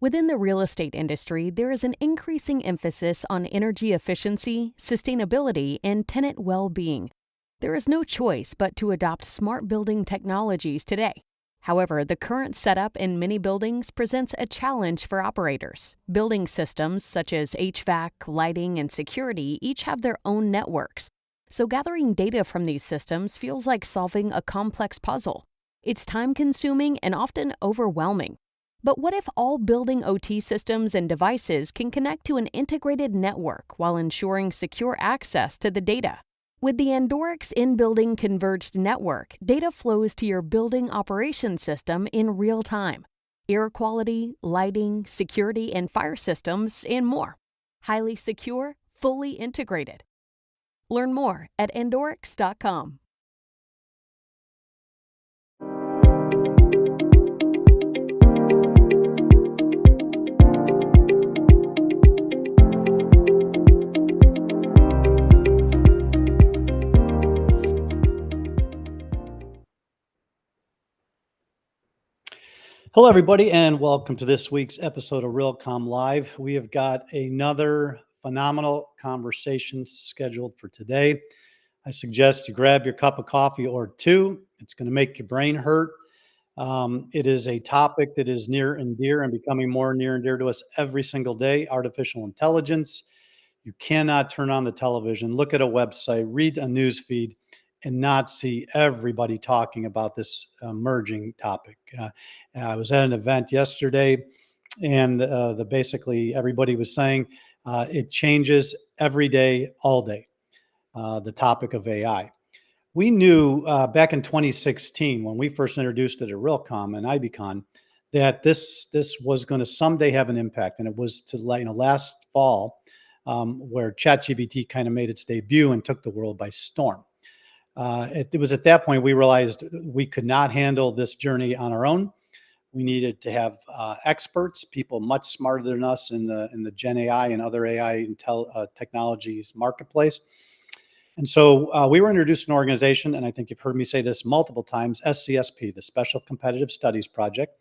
Within the real estate industry, there is an increasing emphasis on energy efficiency, sustainability, and tenant well-being. There is no choice but to adopt smart building technologies today. However, the current setup in many buildings presents a challenge for operators. Building systems such as HVAC, lighting, and security each have their own networks. So gathering data from these systems feels like solving a complex puzzle. It's time-consuming and often overwhelming. But what if all building OT systems and devices can connect to an integrated network while ensuring secure access to the data? With the Andorix in-building converged network, data flows to your building operation system in real time. Air quality, lighting, security, and fire systems, and more. Highly secure, fully integrated. Learn more at andorix.com. Hello, everybody, and welcome to this week's episode of Realcomm Live. We have got another phenomenal conversation scheduled for today. I suggest you grab your cup of coffee or two. It's going to make your brain hurt. It is a topic that is near and dear and becoming more near and dear to us every single day: artificial intelligence. You cannot turn on the television, look at a website, read a news feed, and not see everybody talking about this emerging topic. I was at an event yesterday, and basically everybody was saying it changes every day, all day. The topic of AI. We knew back in 2016 when we first introduced it at Realcomm and IBCon that this was going to someday have an impact, and it was to last fall where ChatGPT kind of made its debut and took the world by storm. It was at that point we realized we could not handle this journey on our own. We needed to have experts, people much smarter than us in the Gen AI and other AI technologies marketplace. And so we were introduced to an organization, and I think you've heard me say this multiple times, SCSP, the Special Competitive Studies Project,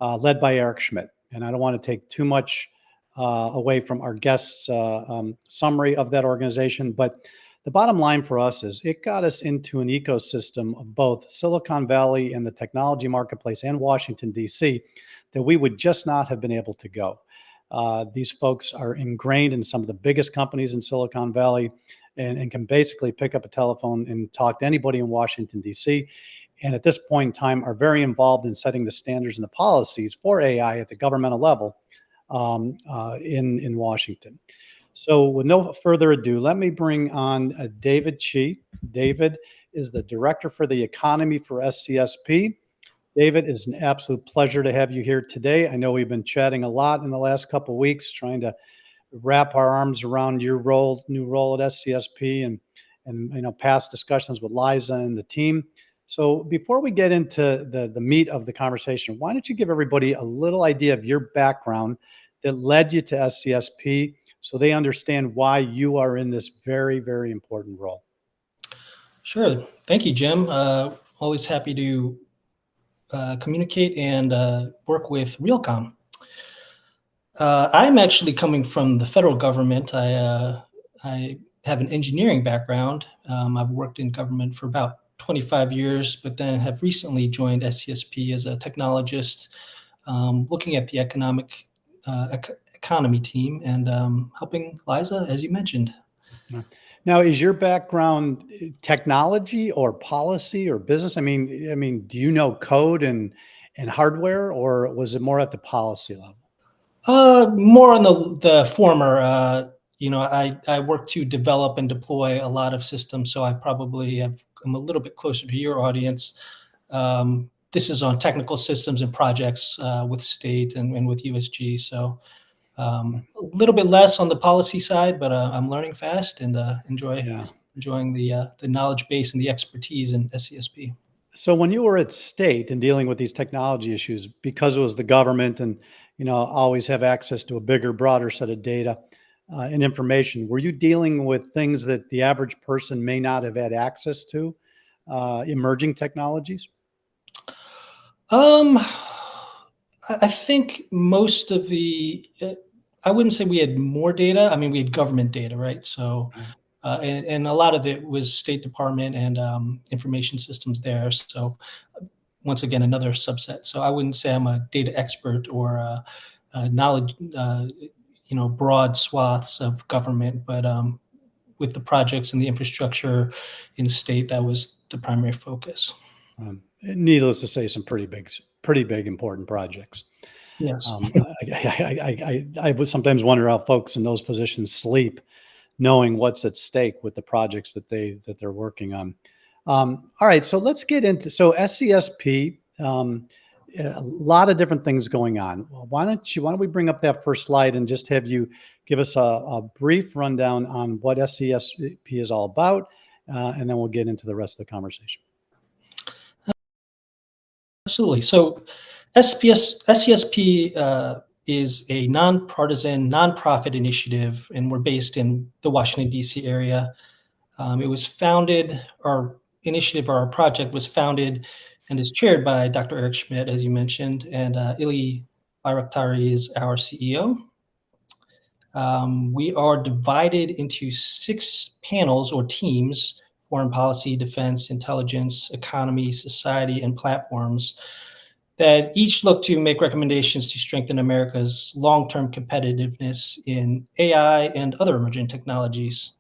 led by Eric Schmidt. And I don't want to take too much away from our guest's summary of that organization, but the bottom line for us is it got us into an ecosystem of both Silicon Valley and the technology marketplace and Washington, D.C., that we would just not have been able to go. These folks are ingrained in some of the biggest companies in Silicon Valley and can basically pick up a telephone and talk to anybody in Washington, D.C., and at this point in time are very involved in setting the standards and the policies for AI at the governmental level in Washington. So with no further ado, let me bring on David Chee. David is the Director for the Economy for SCSP. David, it's an absolute pleasure to have you here today. I know we've been chatting a lot in the last couple of weeks, trying to wrap our arms around your new role at SCSP and past discussions with Liza and the team. So before we get into the meat of the conversation, why don't you give everybody a little idea of your background that led you to SCSP so they understand why you are in this very, very important role? Sure. Thank you, Jim. Always happy to communicate and work with Realcomm. I'm actually coming from the federal government. I have an engineering background. I've worked in government for about 25 years, but then have recently joined SCSP as a technologist, looking at the economy team and helping Liza, as you mentioned. Now, is your background technology or policy or business? I mean, do you know code and hardware, or was it more at the policy level? More on the former. I work to develop and deploy a lot of systems, so I probably I'm a little bit closer to your audience. This is on technical systems and projects with state and with USG. So a little bit less on the policy side, but I'm learning fast and enjoying the knowledge base and the expertise in SCSP. So when you were at state and dealing with these technology issues, because it was the government and always have access to a bigger, broader set of data and information, were you dealing with things that the average person may not have had access to, emerging technologies? I think most of I wouldn't say we had more data. I mean, we had government data, right? So, Right. and a lot of it was State Department and information systems there. So, once again, another subset. So, I wouldn't say I'm a data expert or knowledge, broad swaths of government, but with the projects and the infrastructure in the state, that was the primary focus. Needless to say, some pretty big, important projects. Yes. I would sometimes wonder how folks in those positions sleep, knowing what's at stake with the projects that they're working on. All right, so let's get into SCSP. A lot of different things going on. Well, why don't we bring up that first slide and just have you give us a brief rundown on what SCSP is all about, and then we'll get into the rest of the conversation. Absolutely. So SCSP is a nonpartisan, nonprofit initiative, and we're based in the Washington, D.C. area. It was founded, our initiative or our project was founded and is chaired by Dr. Eric Schmidt, as you mentioned, and Ili Bayraktari is our CEO. We are divided into 6 panels or teams: foreign policy, defense, intelligence, economy, society, and platforms, that each look to make recommendations to strengthen America's long-term competitiveness in AI and other emerging technologies.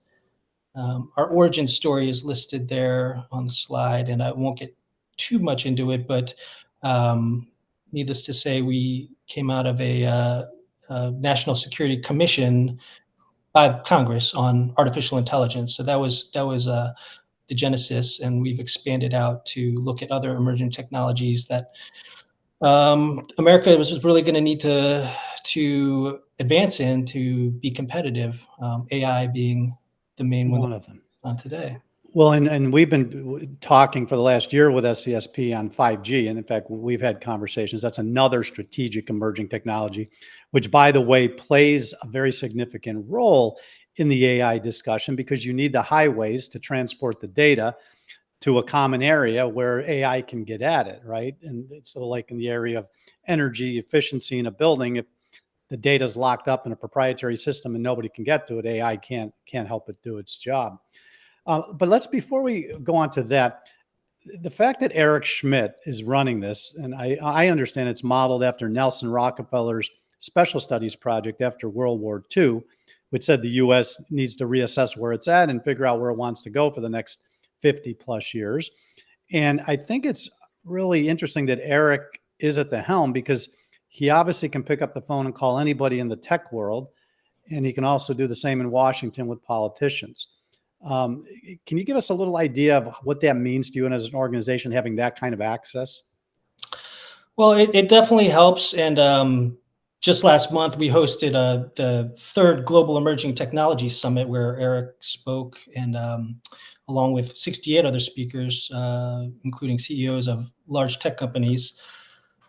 Our origin story is listed there on the slide, and I won't get too much into it, but needless to say, we came out of a National Security Commission by Congress on artificial intelligence. So that was the genesis, and we've expanded out to look at other emerging technologies that America was really going to need to advance in to be competitive. AI being the main one One of them. on today. Well, and we've been talking for the last year with SCSP on 5G. And in fact, we've had conversations. That's another strategic emerging technology, which, by the way, plays a very significant role in the AI discussion, because you need the highways to transport the data to a common area where AI can get at it, right? And so like in the area of energy efficiency in a building, if the data is locked up in a proprietary system and nobody can get to it, AI can't help it do its job. But before we go on to that, the fact that Eric Schmidt is running this, and I understand it's modeled after Nelson Rockefeller's Special Studies Project after World War II, which said the U.S. needs to reassess where it's at and figure out where it wants to go for the next 50 plus years. And I think it's really interesting that Eric is at the helm, because he obviously can pick up the phone and call anybody in the tech world, and he can also do the same in Washington with politicians. Can you give us a little idea of what that means to you and as an organization having that kind of access? Well, it definitely helps. And just last month, we hosted the 3rd Global Emerging Technology Summit, where Eric spoke, and along with 68 other speakers, including CEOs of large tech companies.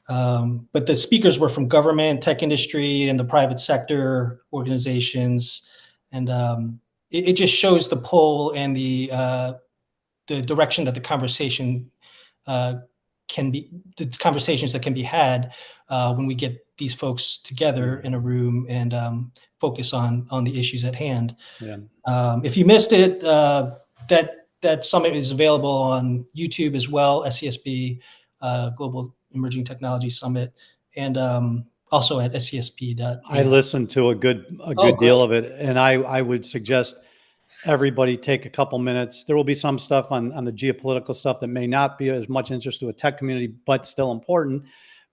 But the speakers were from government, tech industry, and the private sector organizations. And it just shows the pull and the direction that the conversations that can be had when we get these folks together in a room and focus on the issues at hand. Yeah. If you missed it, that summit is available on YouTube as well, SCSP Global Emerging Technology Summit, and also at SCSP.ai. I listened to a good deal of it, and I would suggest everybody take a couple minutes. There will be some stuff on the geopolitical stuff that may not be as much interest to a tech community, but still important.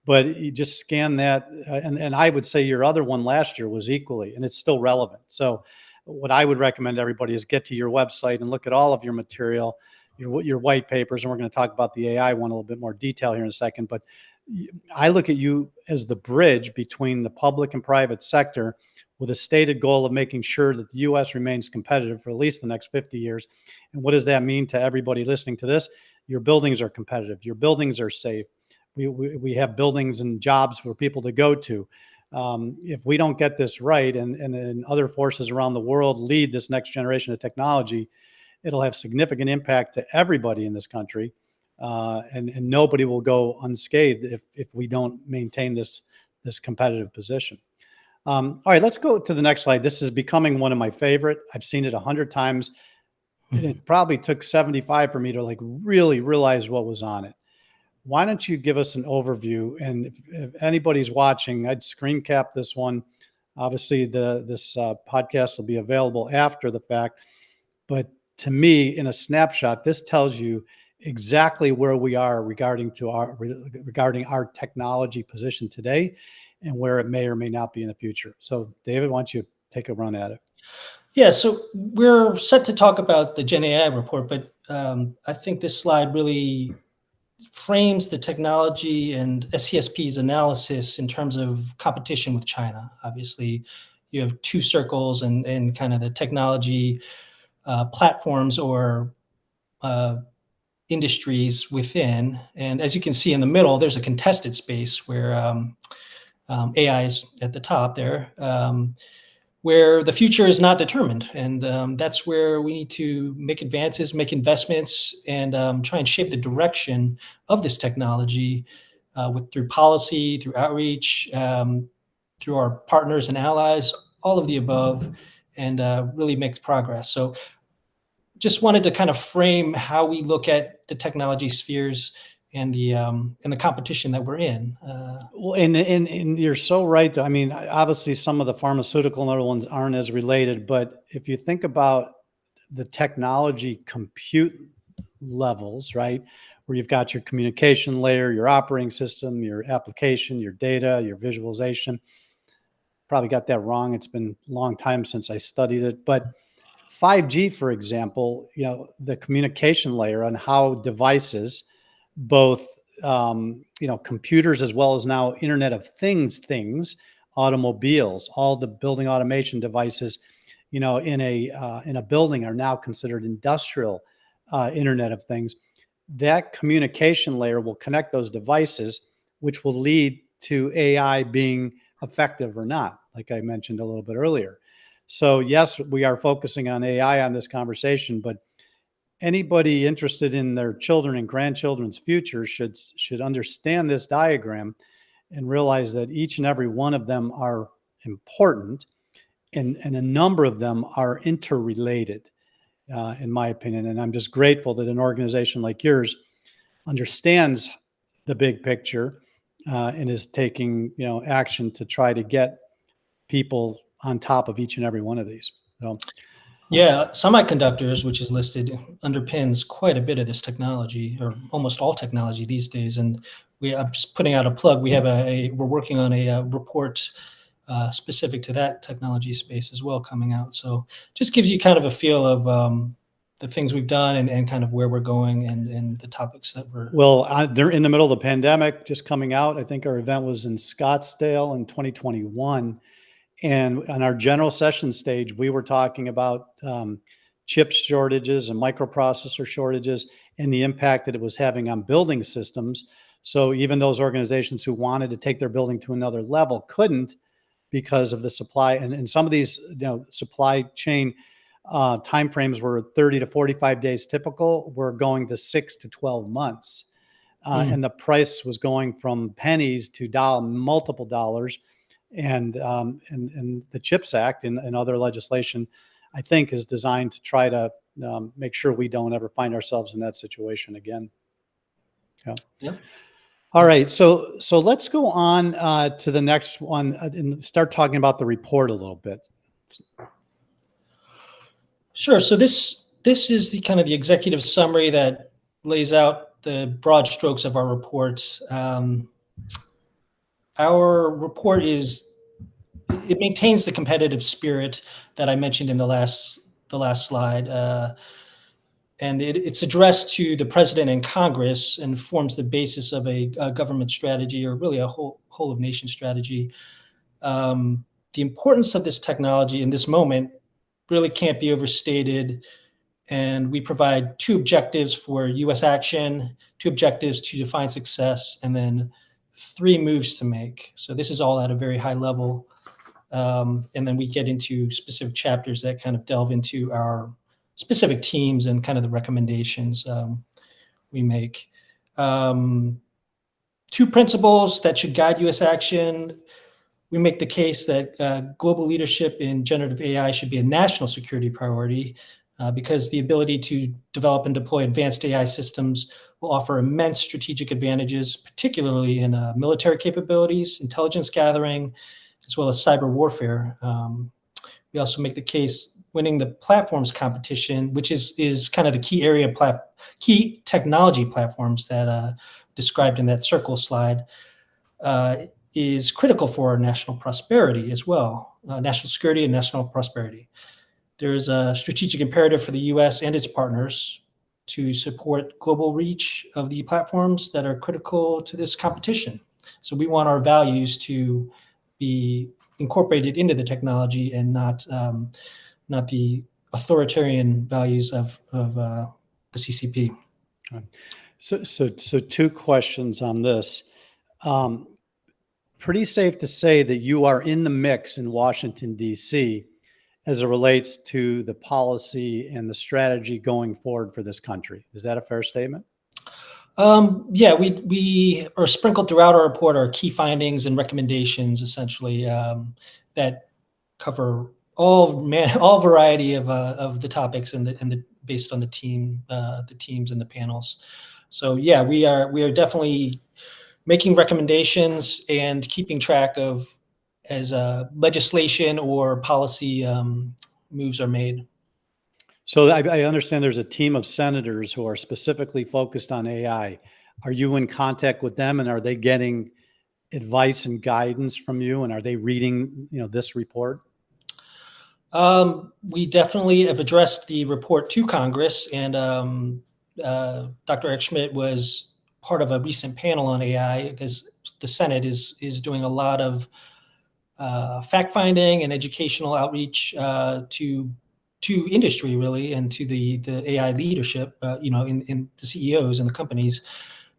But you just scan that, and I would say your other one last year was equally, and it's still relevant. So what I would recommend everybody is get to your website and look at all of your material, your white papers, and we're going to talk about the AI one a little bit more detail here in a second. But I look at you as the bridge between the public and private sector, with a stated goal of making sure that the U.S. remains competitive for at least the next 50 years. And what does that mean to everybody listening to this? Your buildings are competitive. Your buildings are safe. We have buildings and jobs for people to go to. If we don't get this right, and other forces around the world lead this next generation of technology, it'll have significant impact to everybody in this country. And nobody will go unscathed if we don't maintain this this competitive position. All right, let's go to the next slide. This is becoming one of my favorite. I've seen it 100 times. And it probably took 75 for me to like really realize what was on it. Why don't you give us an overview? And if anybody's watching, I'd screen cap this one. Obviously, this podcast will be available after the fact. But to me, in a snapshot, this tells you exactly where we are regarding our technology position today and where it may or may not be in the future. So, David, why don't you take a run at it? Yeah, so we're set to talk about the Gen AI report, but I think this slide really frames the technology and SCSP's analysis in terms of competition with China. Obviously, you have two circles and kind of the technology platforms or industries within. And as you can see in the middle, there's a contested space where AI is at the top there. Where the future is not determined. And that's where we need to make advances, make investments, and try and shape the direction of this technology through policy, through outreach, through our partners and allies, all of the above, and really make progress. So just wanted to kind of frame how we look at the technology spheres and the competition that we're in. Well, and you're so right. I mean, obviously, some of the pharmaceutical and other ones aren't as related, but if you think about the technology compute levels, right, where you've got your communication layer, your operating system, your application, your data, your visualization. Probably got that wrong. It's been a long time since I studied it, but 5G, for example, the communication layer on how devices, both computers as well as now Internet of things, automobiles, all the building automation devices, in a building are now considered industrial Internet of Things. That communication layer will connect those devices, which will lead to AI being effective or not, like I mentioned a little bit earlier. So yes, we are focusing on AI on this conversation, but anybody interested in their children and grandchildren's future should understand this diagram and realize that each and every one of them are important, and a number of them are interrelated, in my opinion. And I'm just grateful that an organization like yours understands the big picture and is taking action to try to get people on top of each and every one of these. So, yeah, semiconductors, which is listed, underpins quite a bit of this technology, or almost all technology these days. And I'm just putting out a plug. We have we're working on a report specific to that technology space as well coming out. So just gives you kind of a feel of the things we've done and kind of where we're going and the topics that we're. Well, they're in the middle of the pandemic, just coming out. I think our event was in Scottsdale in 2021. And on our general session stage, we were talking about chip shortages and microprocessor shortages and the impact that it was having on building systems. So even those organizations who wanted to take their building to another level couldn't because of the supply. And some of these supply chain timeframes were 30 to 45 days typical. We're going to 6 to 12 months. And the price was going from pennies to multiple dollars. And the CHIPS Act and other legislation, I think, is designed to try to make sure we don't ever find ourselves in that situation again. Yeah. All right, so let's go on to the next one and start talking about the report a little bit. Sure. So this is the kind of the executive summary that lays out the broad strokes of our report. Our report it maintains the competitive spirit that I mentioned in the last slide, and it's addressed to the president and Congress and forms the basis of a government strategy, or really a whole of nation strategy. The importance of this technology in this moment really can't be overstated. And we provide two objectives for U.S. action, two objectives to define success, and then 3 moves to make. So this is all at a very high level. And then we get into specific chapters that kind of delve into our specific teams and kind of the recommendations we make. two principles that should guide U.S. action. We make the case that global leadership in generative AI should be a national security priority because the ability to develop and deploy advanced AI systems will offer immense strategic advantages, particularly in military capabilities, intelligence gathering, as well as cyber warfare. We also make the case winning the platforms competition, which is kind of the key area, key technology platforms that described in that circle slide, is critical for our national prosperity as well, national security and national prosperity. There's a strategic imperative for the U.S. and its partners to support global reach of the platforms that are critical to this competition. So we want our values to be incorporated into the technology and not the authoritarian values of the CCP. So two questions on this. Pretty safe to say that you are in the mix in Washington, D.C., as it relates to the policy and the strategy going forward for this country. Is that a fair statement? Yeah, we are sprinkled throughout our report are key findings and recommendations, essentially, that cover all variety of the topics and based on the teams and the panels. So yeah, we are definitely making recommendations and keeping track of as legislation or policy moves are made. So I understand there's a team of senators who are specifically focused on AI. Are you in contact with them, and are they getting advice and guidance from you, and are they reading, this report? We definitely have addressed the report to Congress, and Dr. Eric Schmidt was part of a recent panel on AI because the Senate is doing a lot of fact finding and educational outreach to industry, really, and to the AI leadership, in the CEOs and the companies,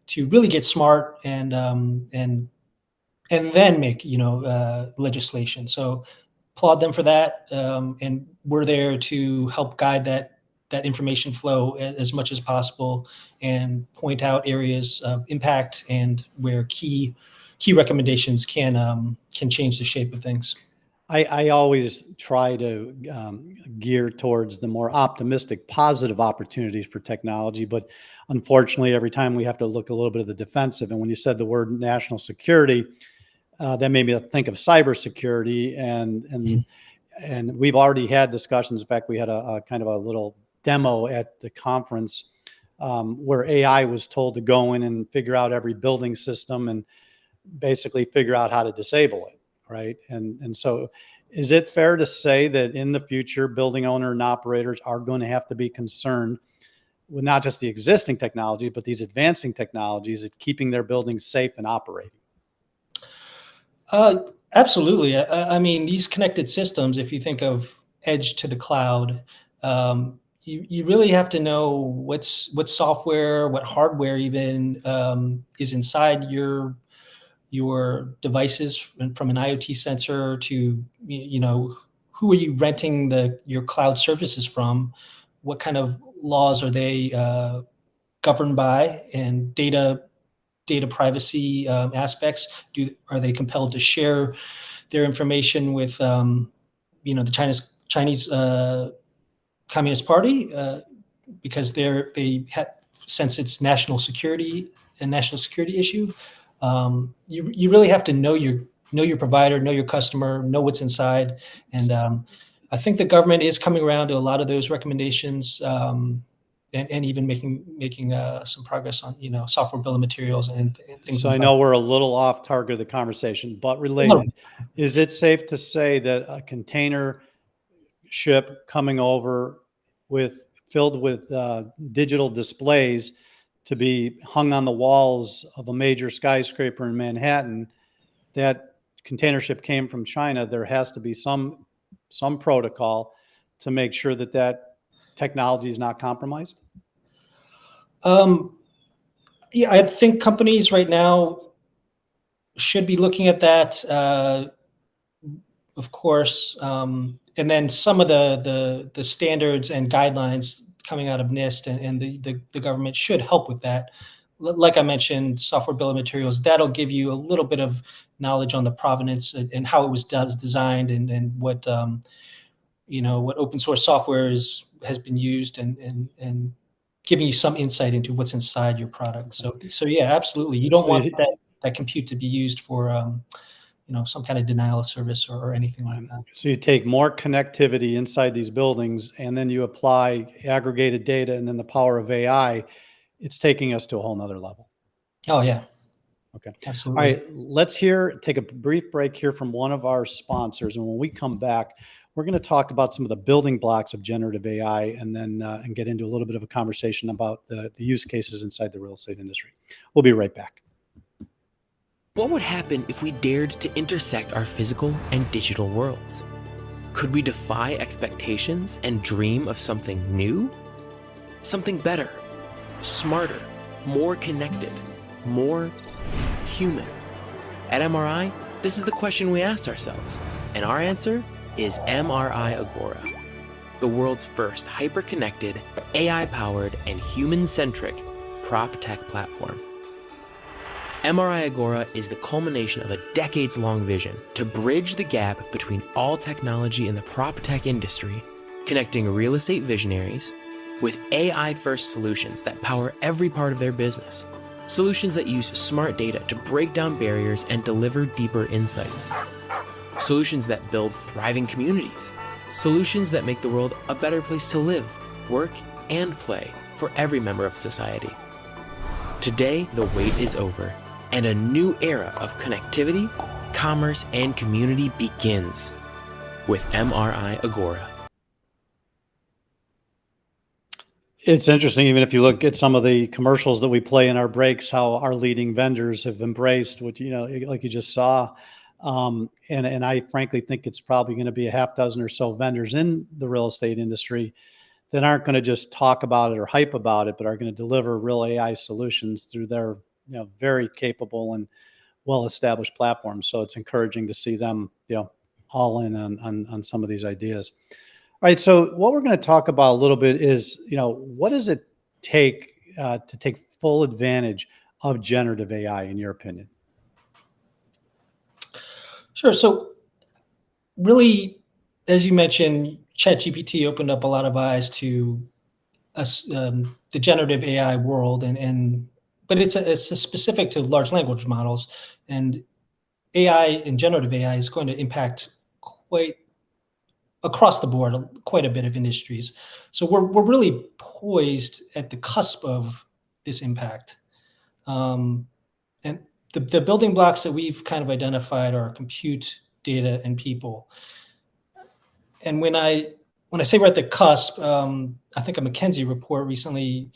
to really get smart and then make legislation. So applaud them for that, and we're there to help guide that information flow as much as possible and point out areas of impact and where key recommendations can change the shape of things. I always try to gear towards the more optimistic, positive opportunities for technology, but unfortunately, every time we have to look a little bit of the defensive. And when you said the word national security, that made me think of cybersecurity, and we've already had discussions. In fact, we had a kind of a little demo at the conference where AI was told to go in and figure out every building system and basically figure out how to disable it. Right. And so is it fair to say that in the future, building owner and operators are going to have to be concerned with not just the existing technology, but these advancing technologies at keeping their buildings safe and operating? Absolutely. I mean, these connected systems, if you think of edge to the cloud, you really have to know what software, what hardware even is inside your devices, from an IoT sensor to, who are you renting your cloud services from? What kind of laws are they governed by, and data privacy aspects? Are they compelled to share their information with the Chinese Communist Party because since it's national security issue? You really have to know your provider, know your customer, know what's inside, and I think the government is coming around to a lot of those recommendations, and even making some progress on software bill of materials and things. So I know we're a little off target of the conversation, but related. Is it safe to say that a container ship coming over filled with digital displays to be hung on the walls of a major skyscraper in Manhattan, that container ship came from China? There has to be some protocol to make sure that technology is not compromised? Yeah, I think companies right now should be looking at that, of course, and then some of the standards and guidelines coming out of NIST and the government should help with that. like I mentioned, software bill of materials, that'll give you a little bit of knowledge on the provenance and how it was designed and what what open source software has been used and giving you some insight into what's inside your product. So yeah, absolutely. You don't So want you, that compute to be used for some kind of denial of service or anything like that. so you take more connectivity inside these buildings, and then you apply aggregated data, and then the power of AI. It's taking us to a whole nother level. Oh yeah, Okay. All absolutely. right. Let's take a brief break here from one of our sponsors. And when we come back, we're going to talk about some of the building blocks of generative AI and then and get into a little bit of a conversation about the use cases inside the real estate industry. We'll be right back. What would happen if we dared to intersect our physical and digital worlds? Could we defy expectations and dream of something new? Something better, smarter, more connected, more human. At MRI, this is the question we asked ourselves, and our answer is MRI Agora, the world's first hyper-connected, AI-powered, and human-centric prop tech platform. MRI Agora is the culmination of a decades-long vision to bridge the gap between all technology in the prop tech industry, connecting real estate visionaries with AI-first solutions that power every part of their business. Solutions that use smart data to break down barriers and deliver deeper insights. Solutions that build thriving communities. Solutions that make the world a better place to live, work, and play for every member of society. Today, the wait is over, and a new era of connectivity, commerce, and community begins with MRI Agora. It's interesting, even if you look at some of the commercials that we play in our breaks, how our leading vendors have embraced what, like you just saw. And I frankly think it's probably going to be a half dozen or so vendors in the real estate industry that aren't going to just talk about it or hype about it, but are going to deliver real AI solutions through their very capable and well-established platforms. So it's encouraging to see them all in on some of these ideas. All right. So what we're going to talk about a little bit is, what does it take to take full advantage of generative AI, in your opinion? Sure. So really, as you mentioned, ChatGPT opened up a lot of eyes to us, the generative AI world, but it's a specific to large language models, and AI and generative AI is going to impact quite across the board quite a bit of industries. So we're really poised at the cusp of this impact, and the building blocks that we've kind of identified are compute, data, and people. And when I say we're at the cusp, I think a McKinsey report recently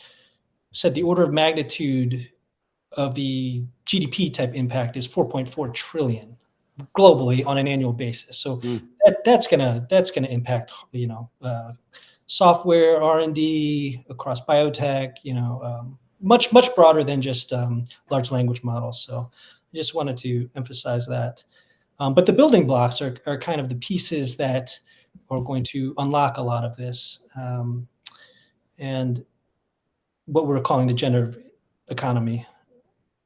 said the order of magnitude of the GDP type impact is 4.4 trillion globally on an annual basis. So that's gonna impact software R&D across biotech. Much broader than just large language models. So I just wanted to emphasize that. But the building blocks are kind of the pieces that are going to unlock a lot of this, and what we're calling the generative economy.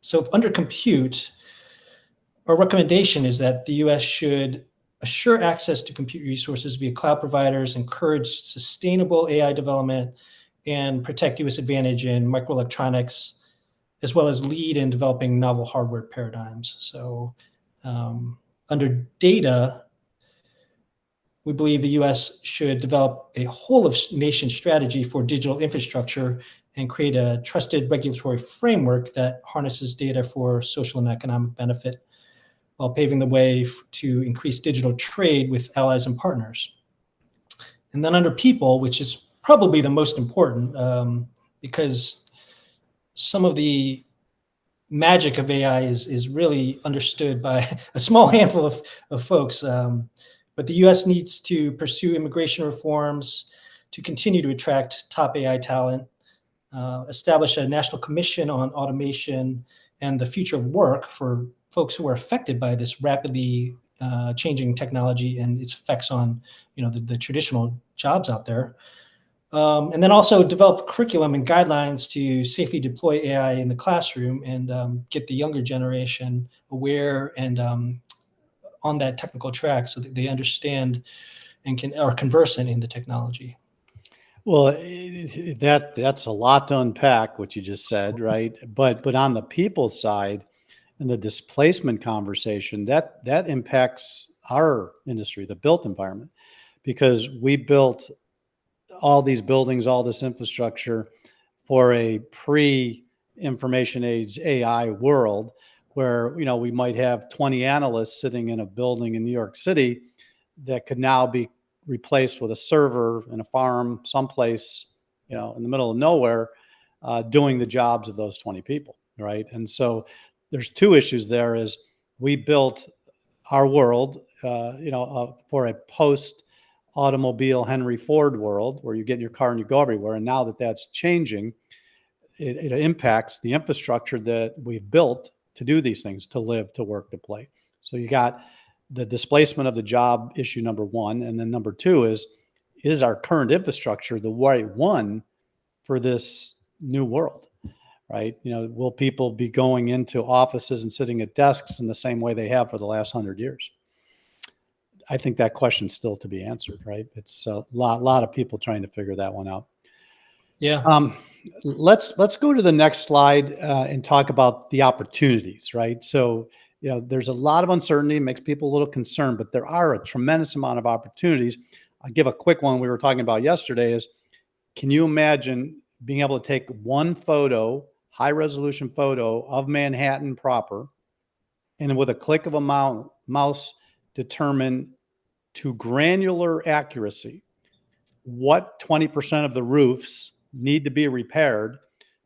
So under compute, our recommendation is that the U.S. should assure access to compute resources via cloud providers, encourage sustainable AI development, and protect U.S. advantage in microelectronics, as well as lead in developing novel hardware paradigms. So under data, we believe the U.S. should develop a whole of nation strategy for digital infrastructure and create a trusted regulatory framework that harnesses data for social and economic benefit, while paving the way to increase digital trade with allies and partners. And then under people, which is probably the most important, because some of the magic of AI is really understood by a small handful of folks. But the U.S. needs to pursue immigration reforms to continue to attract top AI talent, establish a national commission on automation and the future of work for folks who are affected by this rapidly changing technology and its effects on the traditional jobs out there. And then also develop curriculum and guidelines to safely deploy AI in the classroom and get the younger generation aware and on that technical track so that they understand and are conversant in the technology. Well, that's a lot to unpack what you just said, right? But on the people side and the displacement conversation, that impacts our industry, the built environment, because we built all these buildings, all this infrastructure for a pre-information age AI world where, we might have 20 analysts sitting in a building in New York City that could now be replaced with a server in a farm someplace, in the middle of nowhere, doing the jobs of those 20 people, right? And so there's two issues there. Is we built our world, for a post automobile Henry Ford world where you get in your car and you go everywhere. And now that that's changing, it impacts the infrastructure that we've built to do these things, to live, to work, to play. So you got the displacement of the job issue, number one. And then number two is our current infrastructure the right one for this new world, right? Will people be going into offices and sitting at desks in the same way they have for the last 100 years? I think that question's still to be answered, right? It's a lot of people trying to figure that one out. Yeah. Let's go to the next slide and talk about the opportunities, right? So, there's a lot of uncertainty, it makes people a little concerned, but there are a tremendous amount of opportunities. I'll give a quick one we were talking about yesterday is, can you imagine being able to take one photo, high resolution photo of Manhattan proper, and with a click of a mouse determine to granular accuracy what 20% of the roofs need to be repaired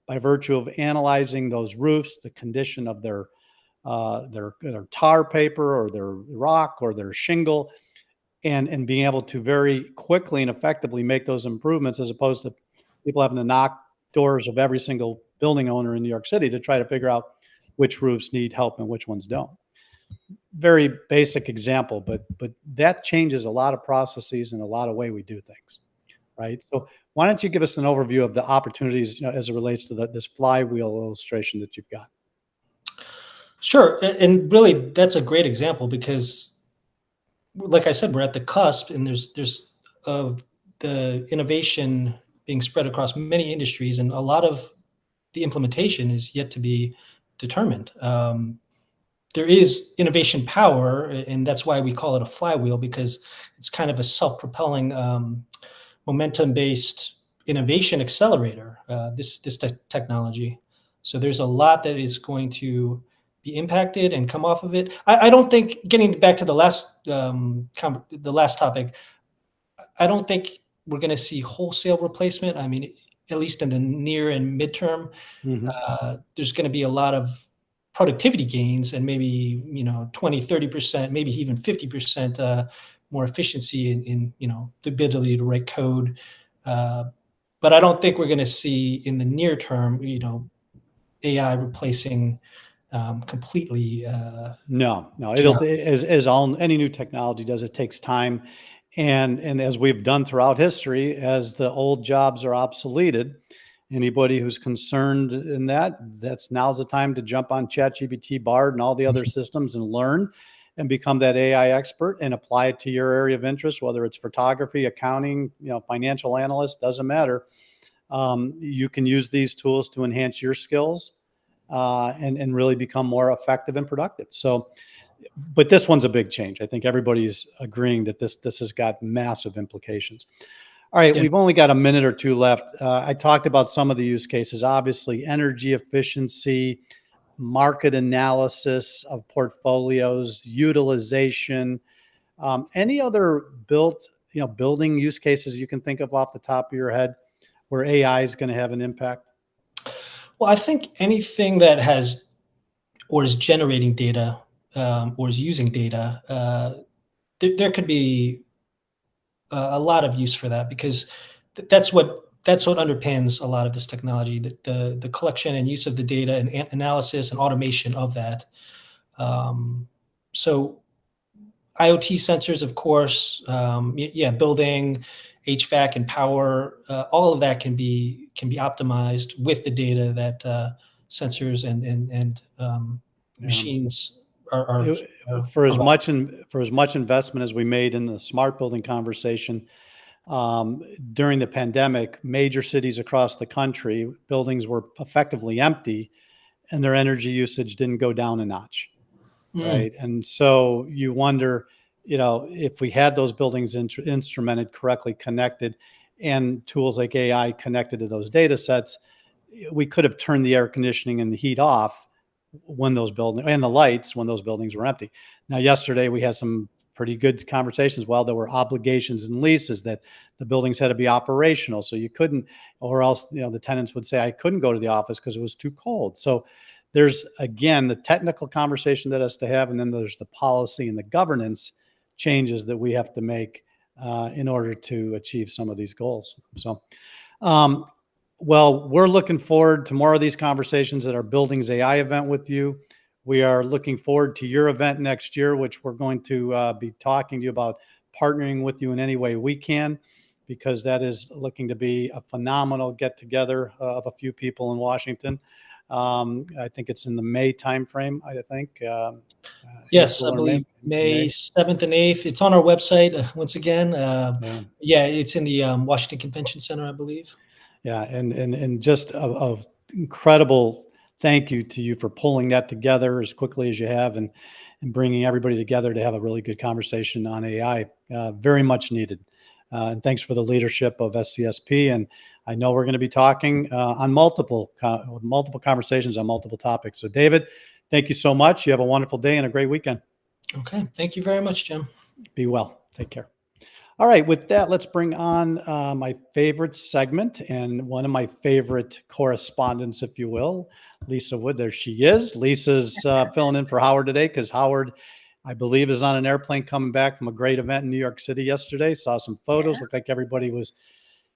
by virtue of analyzing those roofs, the condition of their tar paper or their rock or their shingle, and being able to very quickly and effectively make those improvements, as opposed to people having to knock doors of every single building owner in New York City to try to figure out which roofs need help and which ones don't. Very basic example, but that changes a lot of processes and a lot of way we do things, right? So why don't you give us an overview of the opportunities, as it relates to this flywheel illustration that you've got? Sure. And really, that's a great example because, like I said, we're at the cusp, and there's of the innovation being spread across many industries, and a lot of the implementation is yet to be determined. There is innovation power, and that's why we call it a flywheel, because it's kind of a self-propelling, momentum-based innovation accelerator. This technology. So there's a lot that is going to be impacted and come off of it. I don't think, getting back to the last topic, I don't think we're going to see wholesale replacement. I mean, at least in the near and midterm, there's going to be a lot of productivity gains and maybe 20, 30%, maybe even 50% more efficiency in the ability to write code. But I don't think we're going to see in the near term AI replacing completely. No, it'll, as all any new technology does, it takes time. And as we've done throughout history, as the old jobs are obsoleted, anybody who's concerned in now's the time to jump on ChatGPT, Bard, and all the other systems and learn and become that AI expert and apply it to your area of interest, whether it's photography, accounting, financial analyst, doesn't matter. You can use these tools to enhance your skills and really become more effective and productive. So, but this one's a big change. I think everybody's agreeing that this has got massive implications. All right, we've only got a minute or two left. I talked about some of the use cases, obviously energy efficiency, market analysis of portfolios, utilization. Any other building use cases you can think of off the top of your head where AI is going to have an impact? Well, I think anything that has or is generating data or is using data, there could be a lot of use for that, because that's what underpins a lot of this technology, the collection and use of the data and analysis and automation of that. So IoT sensors, of course, building, HVAC and power, all of that can be optimized with the data that sensors and machines are For as providing. much investment as we made in the smart building conversation, during the pandemic, major cities across the country, buildings were effectively empty and their energy usage didn't go down a notch. Right. And so you wonder, if we had those buildings instrumented, correctly connected, and tools like AI connected to those data sets, we could have turned the air conditioning and the heat off when those buildings and the lights when those buildings were empty. Now, yesterday we had some pretty good conversations. While there were obligations and leases that the buildings had to be operational, so you couldn't, or else the tenants would say, I couldn't go to the office because it was too cold. So there's, again, the technical conversation that has to have, and then there's the policy and the governance changes that we have to make in order to achieve some of these goals. So, well, we're looking forward to more of these conversations at our Buildings AI event with you. We are looking forward to your event next year, which we're going to be talking to you about partnering with you in any way we can, because that is looking to be a phenomenal get together of a few people in Washington. I think it's in the May timeframe, I think. Yes, I believe May 7th and 8th. It's on our website, once again. It's in the Washington Convention Center, I believe. Yeah, and just a incredible thank you to you for pulling that together as quickly as you have, and bringing everybody together to have a really good conversation on AI. Very much needed. And thanks for the leadership of SCSP. And I know we're going to be talking on multiple conversations on multiple topics. So, David, thank you so much. You have a wonderful day and a great weekend. Okay. Thank you very much, Jim. Be well. Take care. All right. With that, let's bring on my favorite segment and one of my favorite correspondents, if you will, Lisa Wood. There she is. Lisa's filling in for Howard today because Howard, I believe, is on an airplane coming back from a great event in New York City yesterday. Saw some photos. Looked like everybody was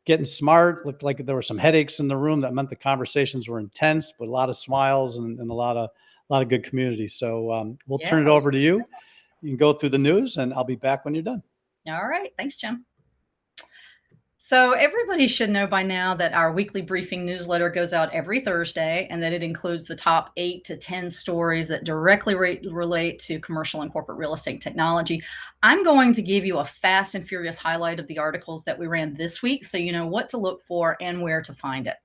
getting smart. Looked like there were some headaches in the room. That meant the conversations were intense, but a lot of smiles and a lot of good community. So we'll turn it over to you. You can go through the news, and I'll be back when you're done. All right. Thanks, Jim. So everybody should know by now that our weekly briefing newsletter goes out every Thursday, and that it includes the top 8 to 10 stories that directly relate to commercial and corporate real estate technology. I'm going to give you a fast and furious highlight of the articles that we ran this week, so you know what to look for and where to find it.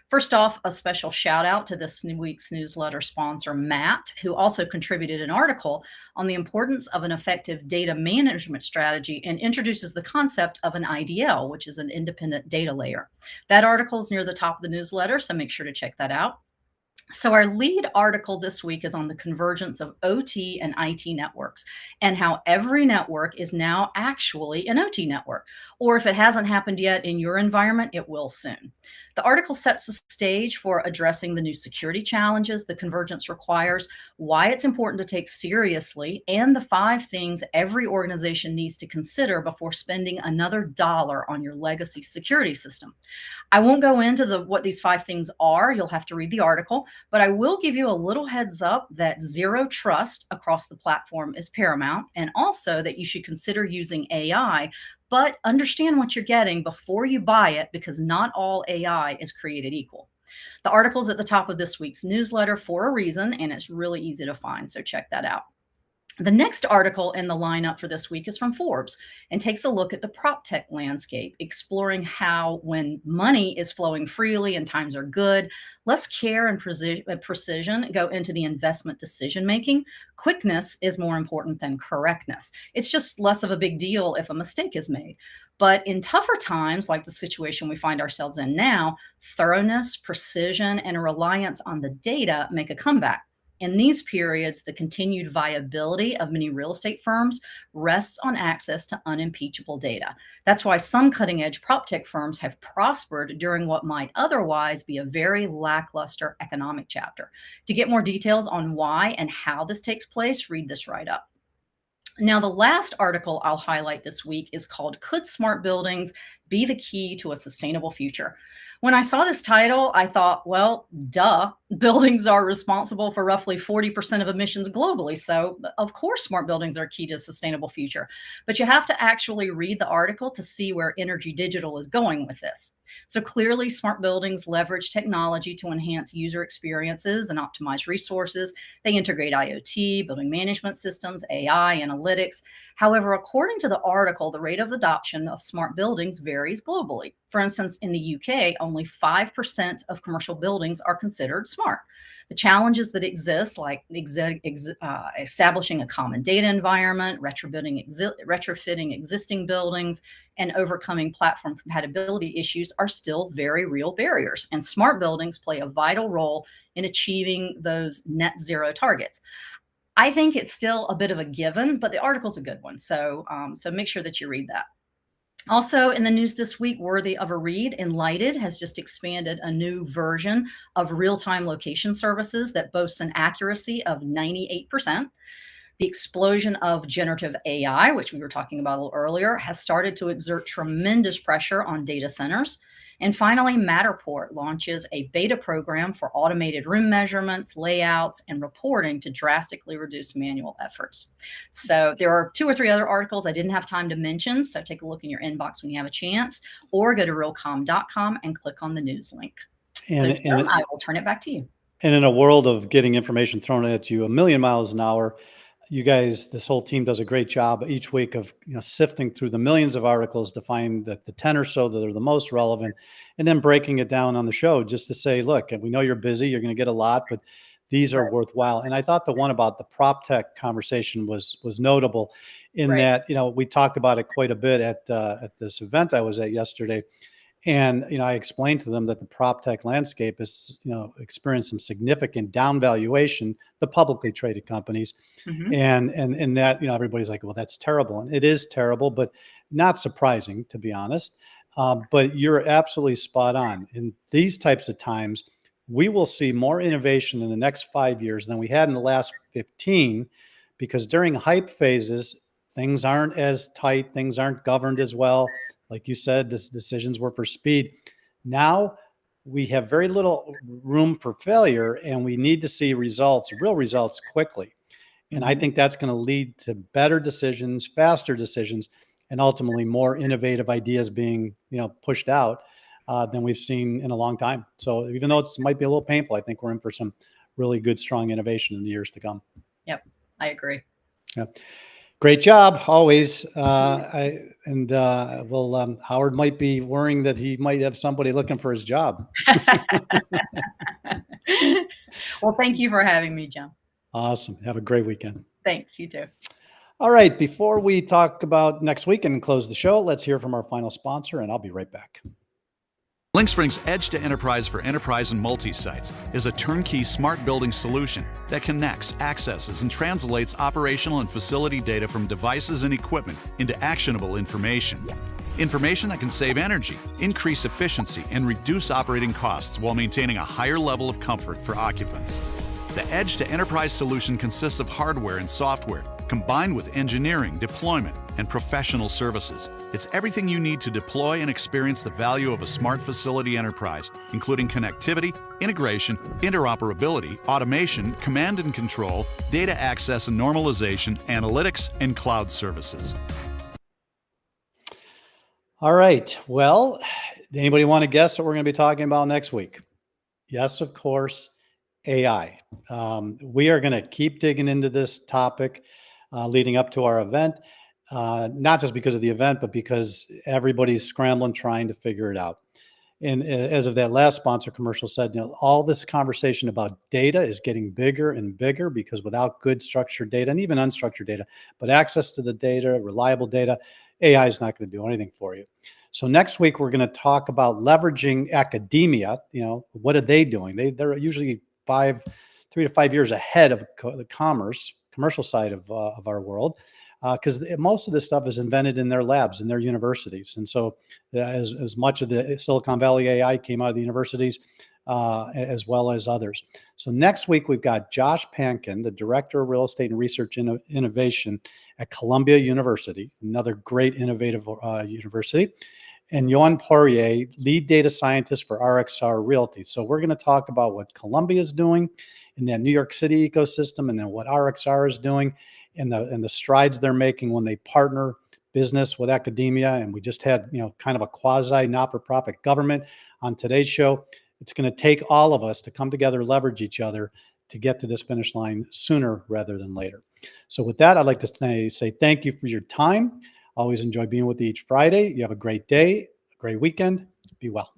First off, a special shout out to this week's newsletter sponsor, Matt, who also contributed an article on the importance of an effective data management strategy and introduces the concept of an IDL, which is an independent data layer. That article is near the top of the newsletter, so make sure to check that out. So our lead article this week is on the convergence of OT and IT networks, and how every network is now actually an OT network. Or if it hasn't happened yet in your environment, it will soon. The article sets the stage for addressing the new security challenges the convergence requires, why it's important to take seriously, and the 5 things every organization needs to consider before spending another dollar on your legacy security system. I won't go into what these 5 things are. You'll have to read the article, but I will give you a little heads up that zero trust across the platform is paramount, and also that you should consider using AI, but understand what you're getting before you buy it, because not all AI is created equal. The article is at the top of this week's newsletter for a reason, and it's really easy to find, so check that out. The next article in the lineup for this week is from Forbes and takes a look at the prop tech landscape, exploring how, when money is flowing freely and times are good, less care and precision go into the investment decision making. Quickness is more important than correctness. It's just less of a big deal if a mistake is made. But in tougher times, like the situation we find ourselves in now, thoroughness, precision, and a reliance on the data make a comeback. In these periods, the continued viability of many real estate firms rests on access to unimpeachable data. That's why some cutting-edge prop tech firms have prospered during what might otherwise be a very lackluster economic chapter. To get more details on why and how this takes place, read this write-up. Now, the last article I'll highlight this week is called "Could Smart Buildings be the key to a sustainable future. When I saw this title, I thought, well, duh, buildings are responsible for roughly 40% of emissions globally. So, of course, smart buildings are key to a sustainable future. But you have to actually read the article to see where Energy Digital is going with this. So, clearly, smart buildings leverage technology to enhance user experiences and optimize resources. They integrate IoT, building management systems, AI, analytics. However, according to the article, the rate of adoption of smart buildings varies globally. For instance, in the UK, only 5% of commercial buildings are considered smart. The challenges that exist, like establishing a common data environment, retrofitting existing buildings, and overcoming platform compatibility issues, are still very real barriers. And smart buildings play a vital role in achieving those net zero targets. I think it's still a bit of a given, but the article's a good one. So make sure that you read that. Also in the news this week, worthy of a read, Enlighted has just expanded a new version of real-time location services that boasts an accuracy of 98%. The explosion of generative AI, which we were talking about a little earlier, has started to exert tremendous pressure on data centers. And finally, Matterport launches a beta program for automated room measurements, layouts, and reporting to drastically reduce manual efforts. So there are 2 or 3 other articles I didn't have time to mention, so take a look in your inbox when you have a chance, or go to realcomm.com and click on the news link. So Jim, I will turn it back to you. And in a world of getting information thrown at you a million miles an hour, you guys, this whole team does a great job each week of sifting through the millions of articles to find the 10 or so that are the most relevant, and then breaking it down on the show just to say, look, we know you're busy, you're going to get a lot, but these are worthwhile. And I thought the one about the prop tech conversation was notable in that, we talked about it quite a bit at this event I was at yesterday. And, I explained to them that the prop tech landscape has, experienced some significant down valuation, the publicly traded companies. Mhm. And that, everybody's like, well, that's terrible. And it is terrible, but not surprising, to be honest. But you're absolutely spot on. In these types of times, we will see more innovation in the next 5 years than we had in the last 15, because during hype phases, things aren't as tight, things aren't governed as well. Like you said, this decisions were for speed. Now we have very little room for failure, and we need to see results, real results, quickly. And I think that's going to lead to better decisions, faster decisions, and ultimately more innovative ideas being, pushed out than we've seen in a long time. So even though it might be a little painful, I think we're in for some really good, strong innovation in the years to come. Yep, I agree. Yeah. Great job, always. Howard might be worrying that he might have somebody looking for his job. Well, thank you for having me, Jim. Awesome. Have a great weekend. Thanks. You too. All right. Before we talk about next week and close the show, let's hear from our final sponsor, and I'll be right back. LinkSpring's Edge to Enterprise for enterprise and multi-sites is a turnkey smart building solution that connects, accesses, and translates operational and facility data from devices and equipment into actionable information. Information that can save energy, increase efficiency, and reduce operating costs while maintaining a higher level of comfort for occupants. The Edge to Enterprise solution consists of hardware and software, combined with engineering, deployment, and professional services. It's everything you need to deploy and experience the value of a smart facility enterprise, including connectivity, integration, interoperability, automation, command and control, data access and normalization, analytics, and cloud services. All right. Well, anybody want to guess what we're going to be talking about next week? Yes, of course, AI. We are going to keep digging into this topic leading up to our event. Not just because of the event, but because everybody's scrambling, trying to figure it out. And as of that last sponsor commercial said, all this conversation about data is getting bigger and bigger, because without good structured data, and even unstructured data, but access to the data, reliable data, AI is not going to do anything for you. So next week, we're going to talk about leveraging academia. What are they doing? They're usually 3 to 5 years ahead of the commercial side of our world. Because most of this stuff is invented in their labs, in their universities. And so as much of the Silicon Valley AI came out of the universities, as well as others. So next week, we've got Josh Pankin, the Director of Real Estate and Research Innovation at Columbia University, another great innovative university. and Johan Poirier, lead data scientist for RXR Realty. So we're going to talk about what Columbia is doing in that New York City ecosystem, and then what RXR is doing and the strides they're making when they partner business with academia. And we just had, kind of a quasi not-for-profit government on today's show. It's going to take all of us to come together, leverage each other to get to this finish line sooner rather than later. So with that, I'd like to say thank you for your time. Always enjoy being with you each Friday. You have a great day, a great weekend. Be well.